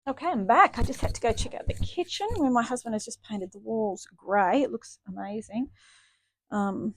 Okay, I'm back. I just had to go check out the kitchen where my husband has just painted the walls grey. It looks amazing. Um,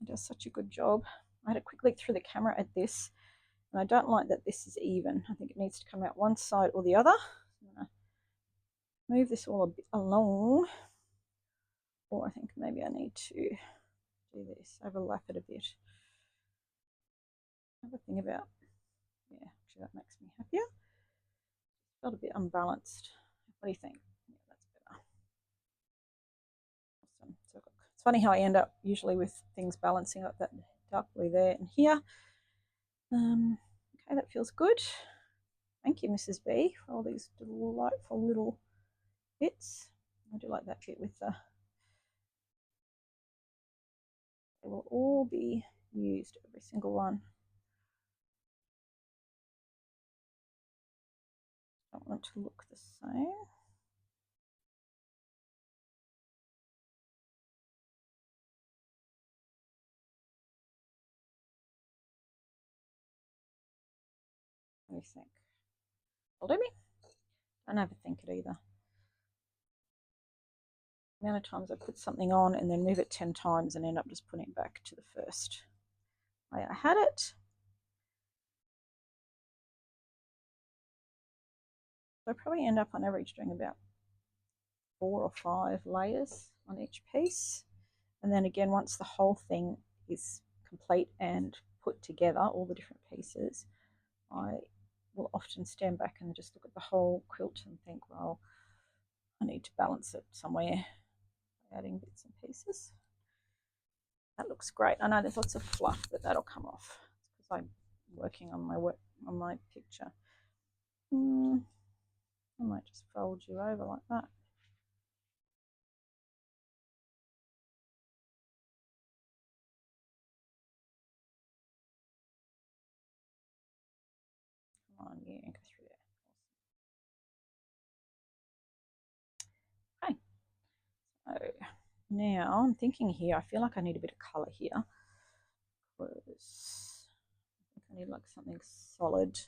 he does such a good job. I had a quick look through the camera at this, and I don't like that this is even. I think it needs to come out one side or the other. I'm gonna move this all a bit along, or I think maybe I need to do this, overlap it a bit. Have a thing about, yeah, actually that makes me happier. Felt a bit unbalanced. What do you think? Yeah, that's better. Awesome. So it's funny how I end up usually with things balancing up that dark blue there and here. Okay, that feels good. Thank you, Mrs. B, for all these delightful little bits. I do like that bit with the. They will all be used, every single one. I don't want it to look the same. What do you think? Will do me? Don't overthink it either. The amount of times I put something on and then move it 10 times and end up just putting it back to the first way I had it. So I probably end up on average doing about 4 or 5 layers on each piece. And then again, once the whole thing is complete and put together, all the different pieces, I will often stand back and just look at the whole quilt and think, well, I need to balance it somewhere by adding bits and pieces. That looks great. I know there's lots of fluff, but that'll come off because I'm working on my picture. I might just fold you over like that. Come on, yeah, go through there. Okay. So now I'm thinking here, I feel like I need a bit of colour here because I think I need like something solid.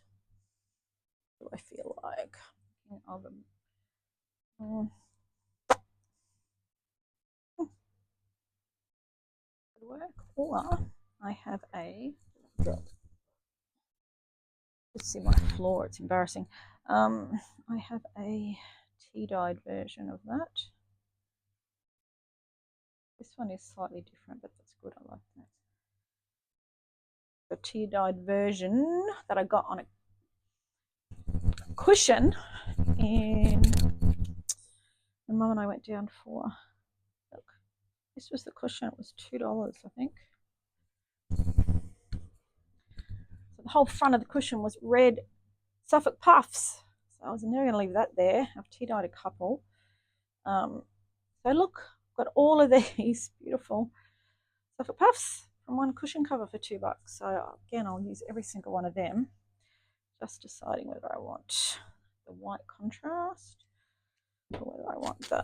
What do I feel like? Of work, or I have a. Let's see my floor. It's embarrassing. I have a tea dyed version of that. This one is slightly different, but that's good. I like that. The tea dyed version that I got on a cushion, and the mum and I went down for. Look, this was the cushion. It was $2, I think. So the whole front of the cushion was red Suffolk puffs. So I was never going to leave that there. I've tea dyed a couple. So look, I've got all of these beautiful Suffolk puffs from one cushion cover for $2. So again, I'll use every single one of them. Just deciding whether I want the white contrast or whether I want the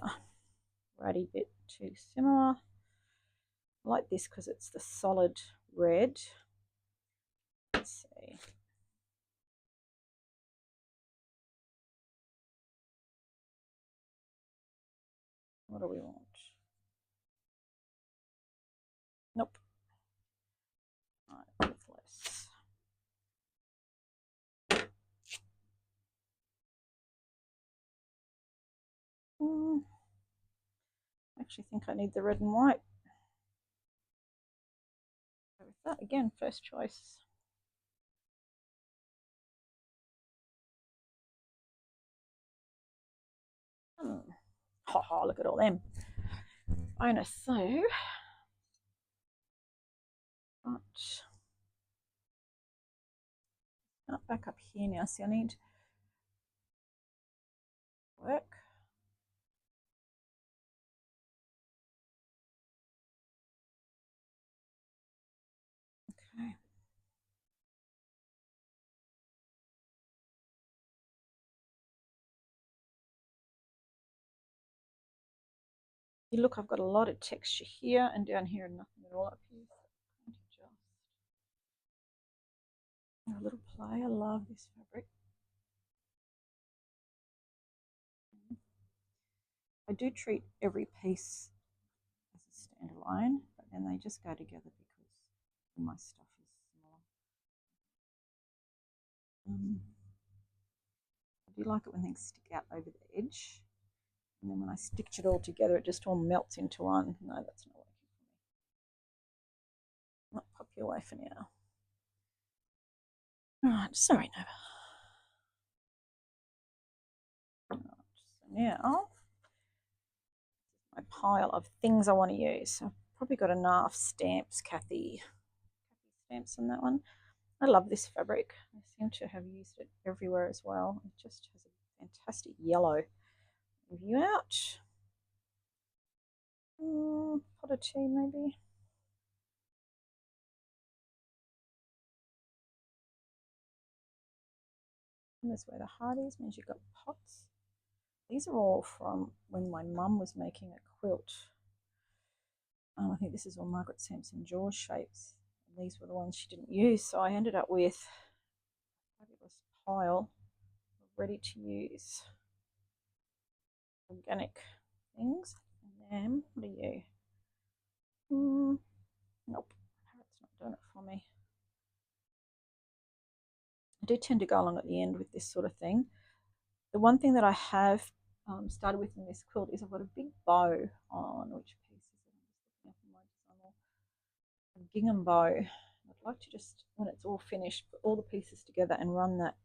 ratty bit too similar. I like this because it's the solid red. Let's see. What do we want? Nope. Right, less. I actually think I need the red and white. Go with that again, first choice. Look at all them. Bonus. So, but not back up here now. See, I need work. Okay. You look, I've got a lot of texture here and down here and nothing at all up here. So just a little play. I love this fabric. I do treat every piece as a standalone, but then they just go together because my stuff is smaller. I do like it when things stick out over the edge, and then when I stitch it all together, it just all melts into one. No, that's not working for me. I'll pop you away for now. Alright, sorry, Nova. Right, so now, my pile of things I want to use. I've probably got enough stamps, Kathy stamps on that one. I love this fabric. I seem to have used it everywhere as well. It just has a fantastic yellow. View out. Pot of tea maybe. And there's where the heart is, means you've got pots. These are all from when my mum was making a quilt. I think this is all Margaret Sampson Jaws shapes. And these were the ones she didn't use, so I ended up with a fabulous pile of ready to use organic things. And then, what are you? Nope, it's not doing it for me. I do tend to go along at the end with this sort of thing. The one thing that I have started with in this quilt is I've got a big bow on, which piece is it? I'm just looking up in my design. A gingham bow. I'd like to just, when it's all finished, put all the pieces together and run that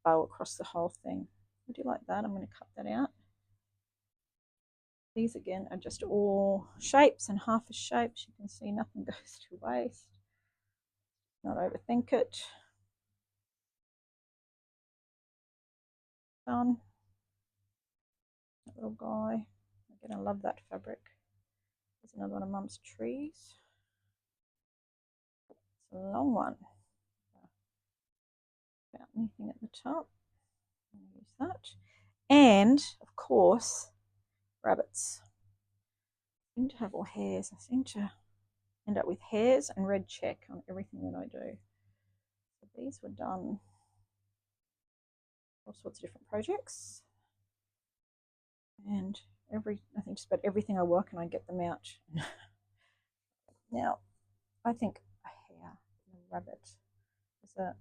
bow across the whole thing. Would you like that? I'm going to cut that out. These again are just all shapes and half a shapes. You can see nothing goes to waste. Not overthink it. Done. That little guy. Again, I love that fabric. There's another one of Mum's trees. It's a long one. About anything at the top. I'm going to use that. And, of course, rabbits. I seem to have all hairs. I seem to end up with hairs and red check on everything that I do. So these were done all sorts of different projects. And I think just about everything I work on, I get them out. Now, I think a hare and a rabbit. There's a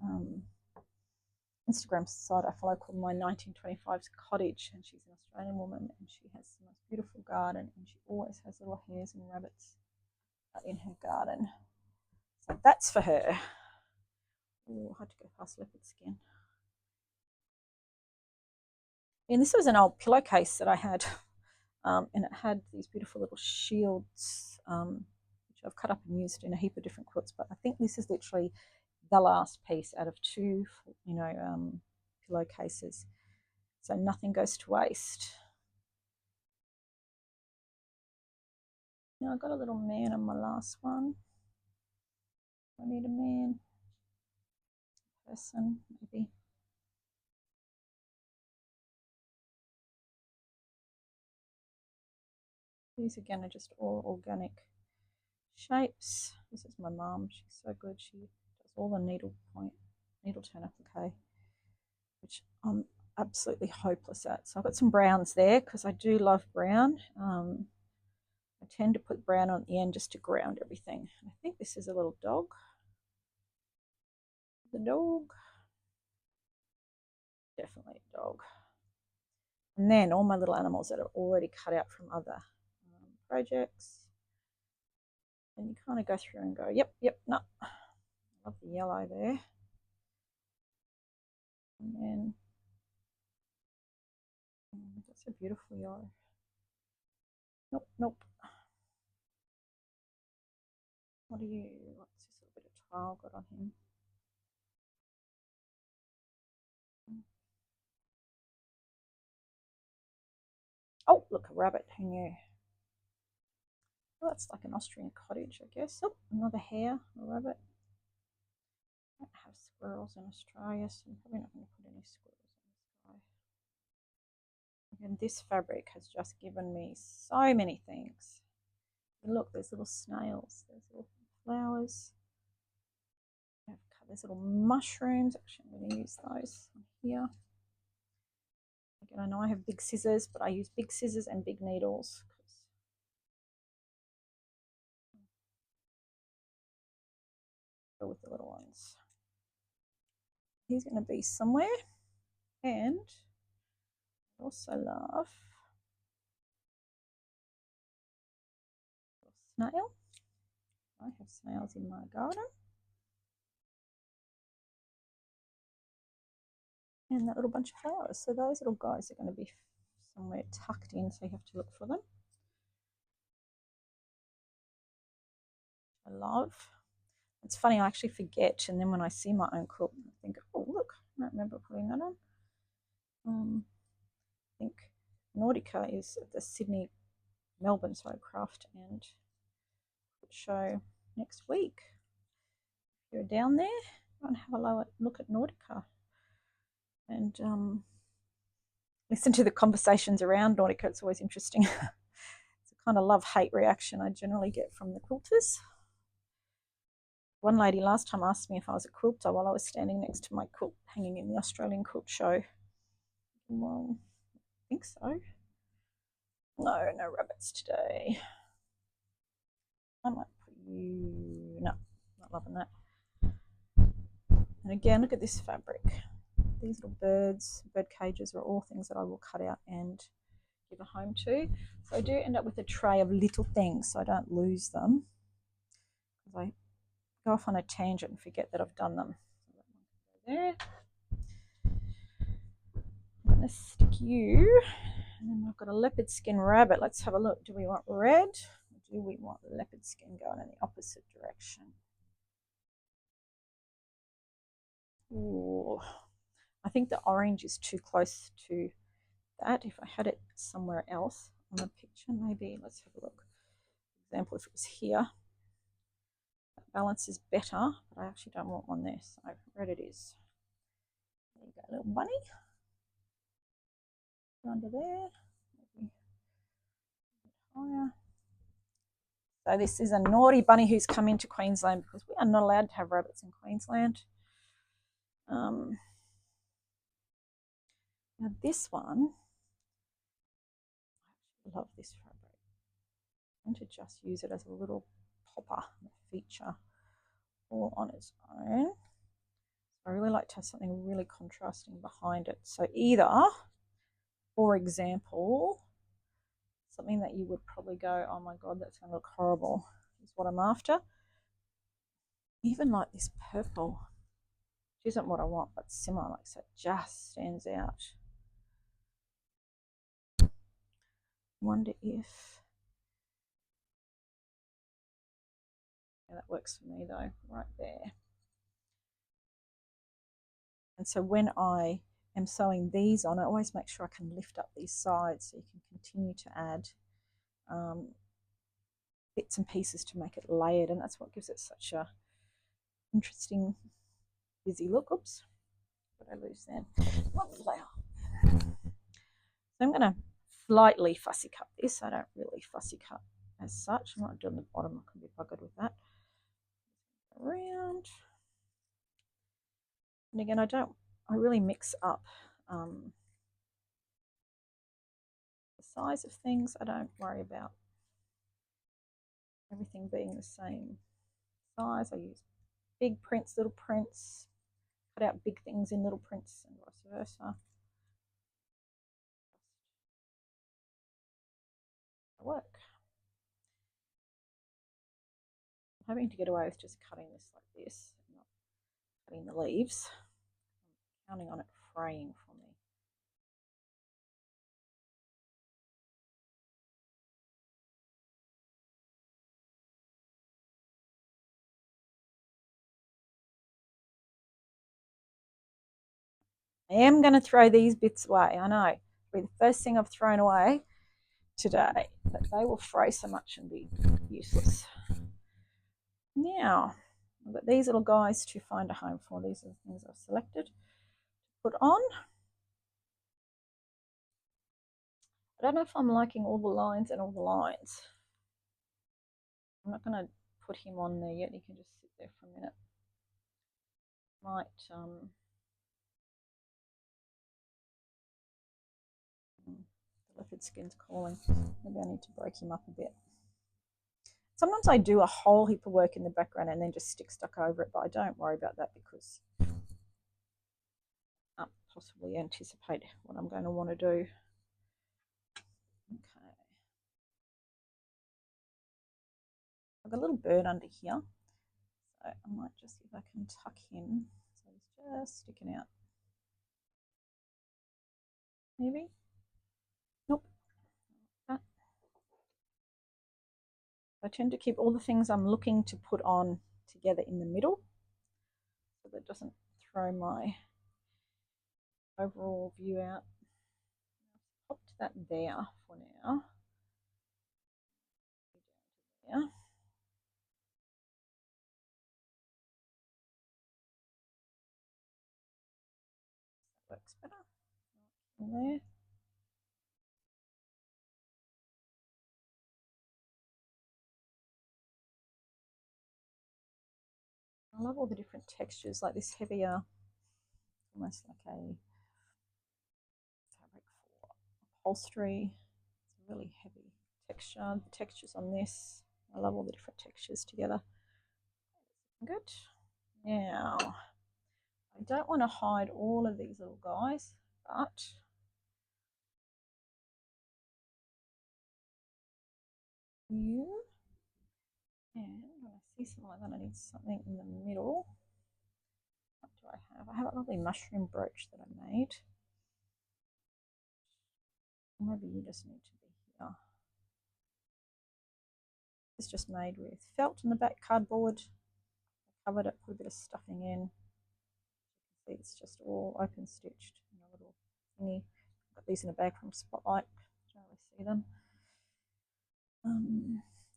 Instagram site I follow called My 1925's Cottage, and she's an Australian woman, and she has the most beautiful garden, and she always has little hares and rabbits in her garden. So that's for her. Oh, I had to go past leopard skin. And this was an old pillowcase that I had, and it had these beautiful little shields, which I've cut up and used in a heap of different quilts. But I think this is literally the last piece out of two, pillowcases. So nothing goes to waste. Now I got a little man on my last one. I need a man, person, maybe. These again are just all organic shapes. This is my mum. She's so good. She does all the needle turn applique, which I'm absolutely hopeless at. So I've got some browns there because I do love brown. I tend to put brown on the end just to ground everything. I think this is a little dog. The dog. Definitely a dog. And then all my little animals that are already cut out from other projects. And you kind of go through and go, yep, no. I love the yellow there. And then that's a beautiful yellow. Nope. What are you? What's this little bit of tile got on him? Oh, look, a rabbit. Who knew? Well, that's like an Austrian cottage, I guess. Oh, another hare, a rabbit. I don't have squirrels in Australia, so I'm probably not going to put any squirrels in this guy. Again, this fabric has just given me so many things. And look, there's little snails, there's little flowers. There's little mushrooms. Actually, I'm going to use those here. And I know I have big scissors, but I use big scissors and big needles. Go with the little ones. He's going to be somewhere. And I also love a snail. I have snails in my garden. And that little bunch of flowers. So those little guys are going to be somewhere tucked in, so you have to look for them. I love. It's funny, I actually forget, and then when I see my own quilt, I think, oh, look, I don't remember putting that on. I think Nautica is at the Sydney, Melbourne, sorry, craft and show next week. If you're down there, go and have a look at Nautica and listen to the conversations around Nautica. It's always interesting. It's a kind of love-hate reaction I generally get from the quilters. One lady last time asked me if I was a quilter while I was standing next to my quilt hanging in the Australian quilt show. Well, I think so. No, no rabbits today. I might put you. No, not loving that. And again, look at this fabric. These little birds, bird cages are all things that I will cut out and give a home to. So I do end up with a tray of little things so I don't lose them. Because I go off on a tangent and forget that I've done them. So there. I'm going to stick you. And then I've got a leopard skin rabbit. Let's have a look. Do we want red? Or do we want leopard skin going in the opposite direction? Ooh, I think the orange is too close to that. If I had it somewhere else on the picture, maybe, let's have a look. For example, if it was here, that balance is better, but I actually don't want one there, so red it is. There you go, little bunny. Under there, maybe higher. So this is a naughty bunny who's come into Queensland because we are not allowed to have rabbits in Queensland. Now this one, I love this fabric. I'm going to just use it as a little popper feature all on its own. I really like to have something really contrasting behind it. So either, for example, something that you would probably go, oh my God, that's going to look horrible, is what I'm after. Even like this purple, which isn't what I want, but similar, like so it just stands out. I wonder if, yeah, that works for me though, right there. And so when I am sewing these on, I always make sure I can lift up these sides so you can continue to add bits and pieces to make it layered, and that's what gives it such a interesting busy look. Oops, what did I lose then? One flower. So I'm going to slightly fussy cut this. I don't really fussy cut as such. I'm not doing the bottom, I can be buggered with that. Around. And again, I really mix up the size of things. I don't worry about everything being the same size. I use big prints, little prints, cut out big things in little prints and vice versa. Work. I'm having to get away with just cutting this like this, not cutting the leaves. I'm counting on it fraying for me. I am going to throw these bits away. I know. It'll be the first thing I've thrown away today, but they will fray so much and be useless. Now, I've got these little guys to find a home for. These are the things I've selected to put on. I don't know if I'm liking all the lines and all the lines. I'm not going to put him on there yet. He can just sit there for a minute. Might leopard skin's calling. Maybe I need to break him up a bit. Sometimes I do a whole heap of work in the background and then just stick stuck over it, but I don't worry about that because I possibly anticipate what I'm going to want to do. Okay. I've got a little bird under here, so I might just see if I can tuck him so he's just sticking out. Maybe? Nope. I tend to keep all the things I'm looking to put on together in the middle so that it doesn't throw my overall view out. Pop that there for now. Yeah. That works better. In there. I love all the different textures, like this heavier, almost like a fabric for upholstery. It's a really heavy texture. The textures on this, I love all the different textures together. Good. Now, I don't want to hide all of these little guys, but you, and when I see something like that, I need something in the middle. What do I have? I have a lovely mushroom brooch that I made. Maybe you just need to be here. It's just made with felt in the back, cardboard. I covered it, put a bit of stuffing in. See, it's just all open stitched in a little thingy. Got these in a bag from Spotlight. Don't really see them.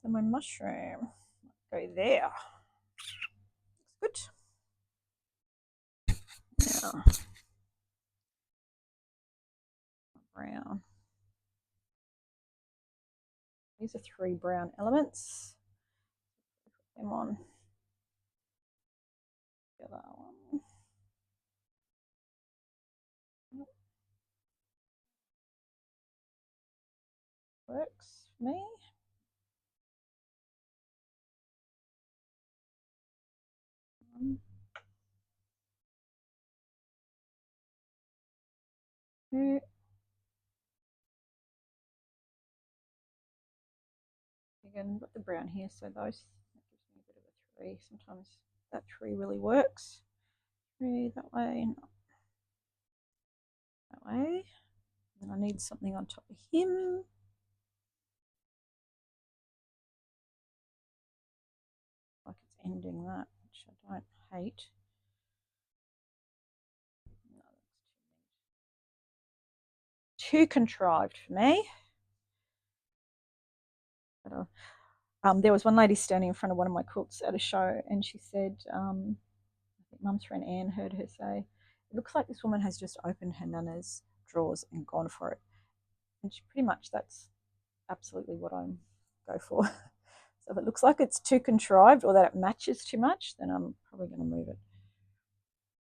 So my mushroom go there. Looks good. Now, brown. These are 3 brown elements. Put them on. The other one. Works for me. Two. Again, got the brown here, so those, that gives me a bit of a 3. Sometimes that 3 really works. 3 that way, not that way. And I need something on top of him. Like it's ending that, which I don't hate. No, that's too contrived for me. But, there was one lady standing in front of one of my quilts at a show, and she said, I think Mum's friend Anne heard her say, "It looks like this woman has just opened her nana's drawers and gone for it." And she, pretty much that's absolutely what I go for. So if it looks like it's too contrived or that it matches too much, then I'm probably going to move it.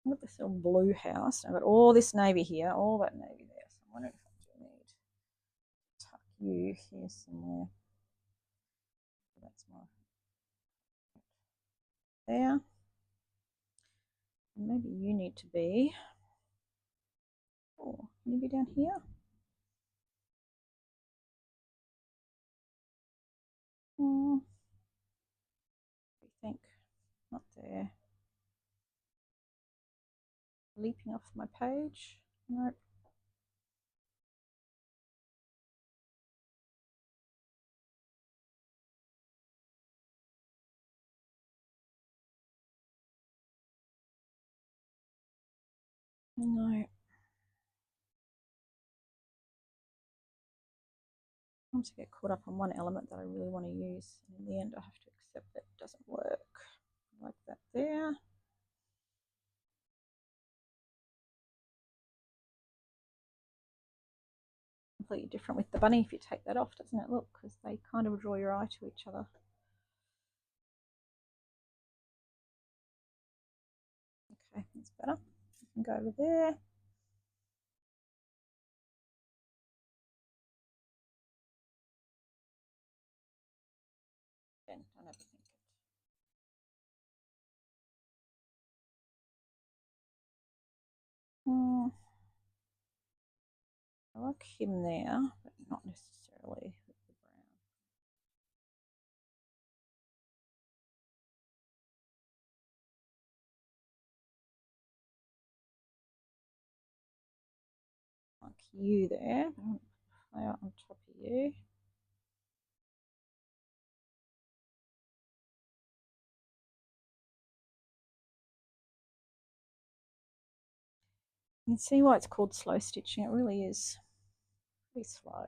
I've got this little blue house. I've got all this navy here, all that navy there. So I'm wondering if I do need to tuck you here somewhere. That's my there. And maybe you need to be. Oh, can you be down here? Oh, what do you think? Not there. Leaping off my page. Nope. No. Sometimes I get caught up on one element that I really want to use, and in the end I have to accept that it doesn't work. Like that there. Completely different with the bunny if you take that off, doesn't it? Look, because they kind of draw your eye to each other. Okay, that's better. You can go over there. then. Don't overthink it. I like him there, but not necessarily with the brown. Like you there, but I'm flower on top of you. You can see why it's called slow stitching. It really is pretty slow.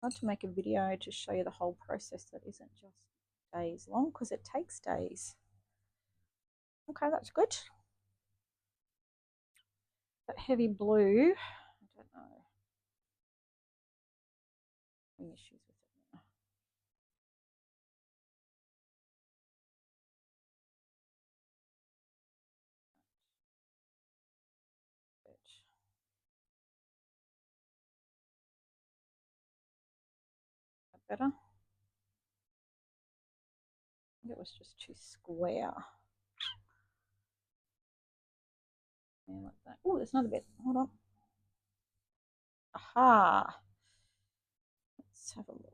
Hard to make a video to show you the whole process that isn't just days long, because it takes days. Okay, that's good. That heavy blue, I don't know. Any issues with it now. Better. It was just too square. Yeah, like that. Oh, there's another bit. Hold on. Aha. Let's have a look.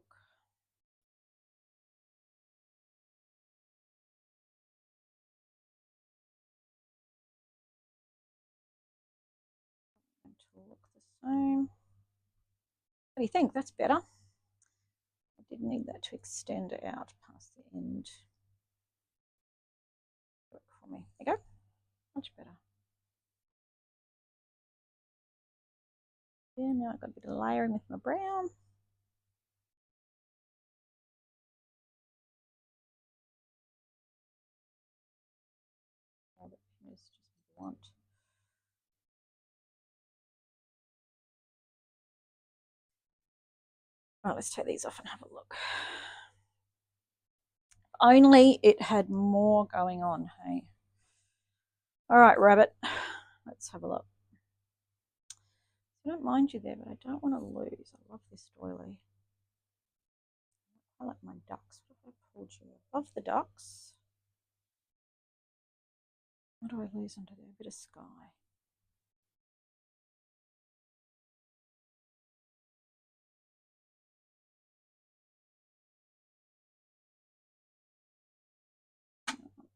To look the same. What do you think? That's better. I did need that to extend out past the end. Work for me. There you go. Much better. Yeah, now I've got a bit of layering with my brown. Oh, the pin is just blunt. Right, let's take these off and have a look. Only it had more going on, hey? All right, rabbit, let's have a look. I don't mind you there, but I don't want to lose. I love this doily. I like my ducks. What have I pulled you? I love the ducks. What do I lose under there? A bit of sky.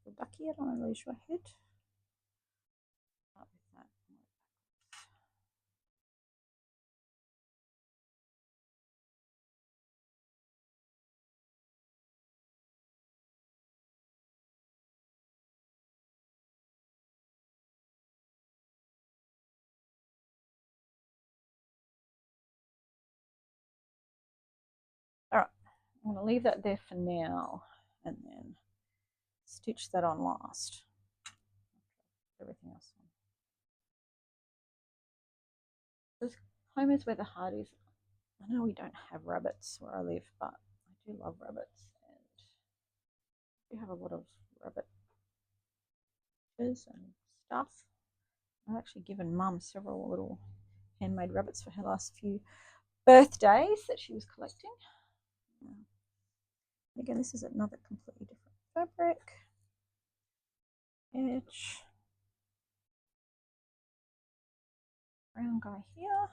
The ducky, I don't want to lose your head. Start with that. All right, I'm going to leave that there for now and then stitch that on last. Everything else on. This home is where the heart is. I know we don't have rabbits where I live, but I do love rabbits, and we have a lot of rabbit and stuff. I've actually given Mum several little handmade rabbits for her last few birthdays that she was collecting. Again, this is another completely different fabric. Edge. Brown guy here.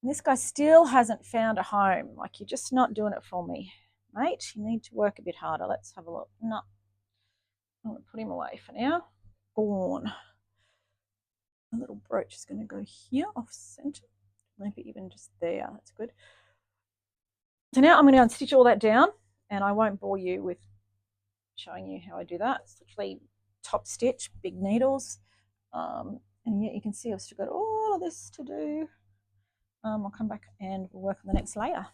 And this guy still hasn't found a home. Like, you're just not doing it for me, mate. You need to work a bit harder. Let's have a look. No. I'm going to put him away for now. Gone. A little brooch is going to go here off center. Maybe even just there. That's good. So now I'm going to unstitch all that down, and I won't bore you with showing you how I do that. It's literally top stitch, big needles. And yet you can see I've still got all of this to do. I'll come back and we'll work on the next layer.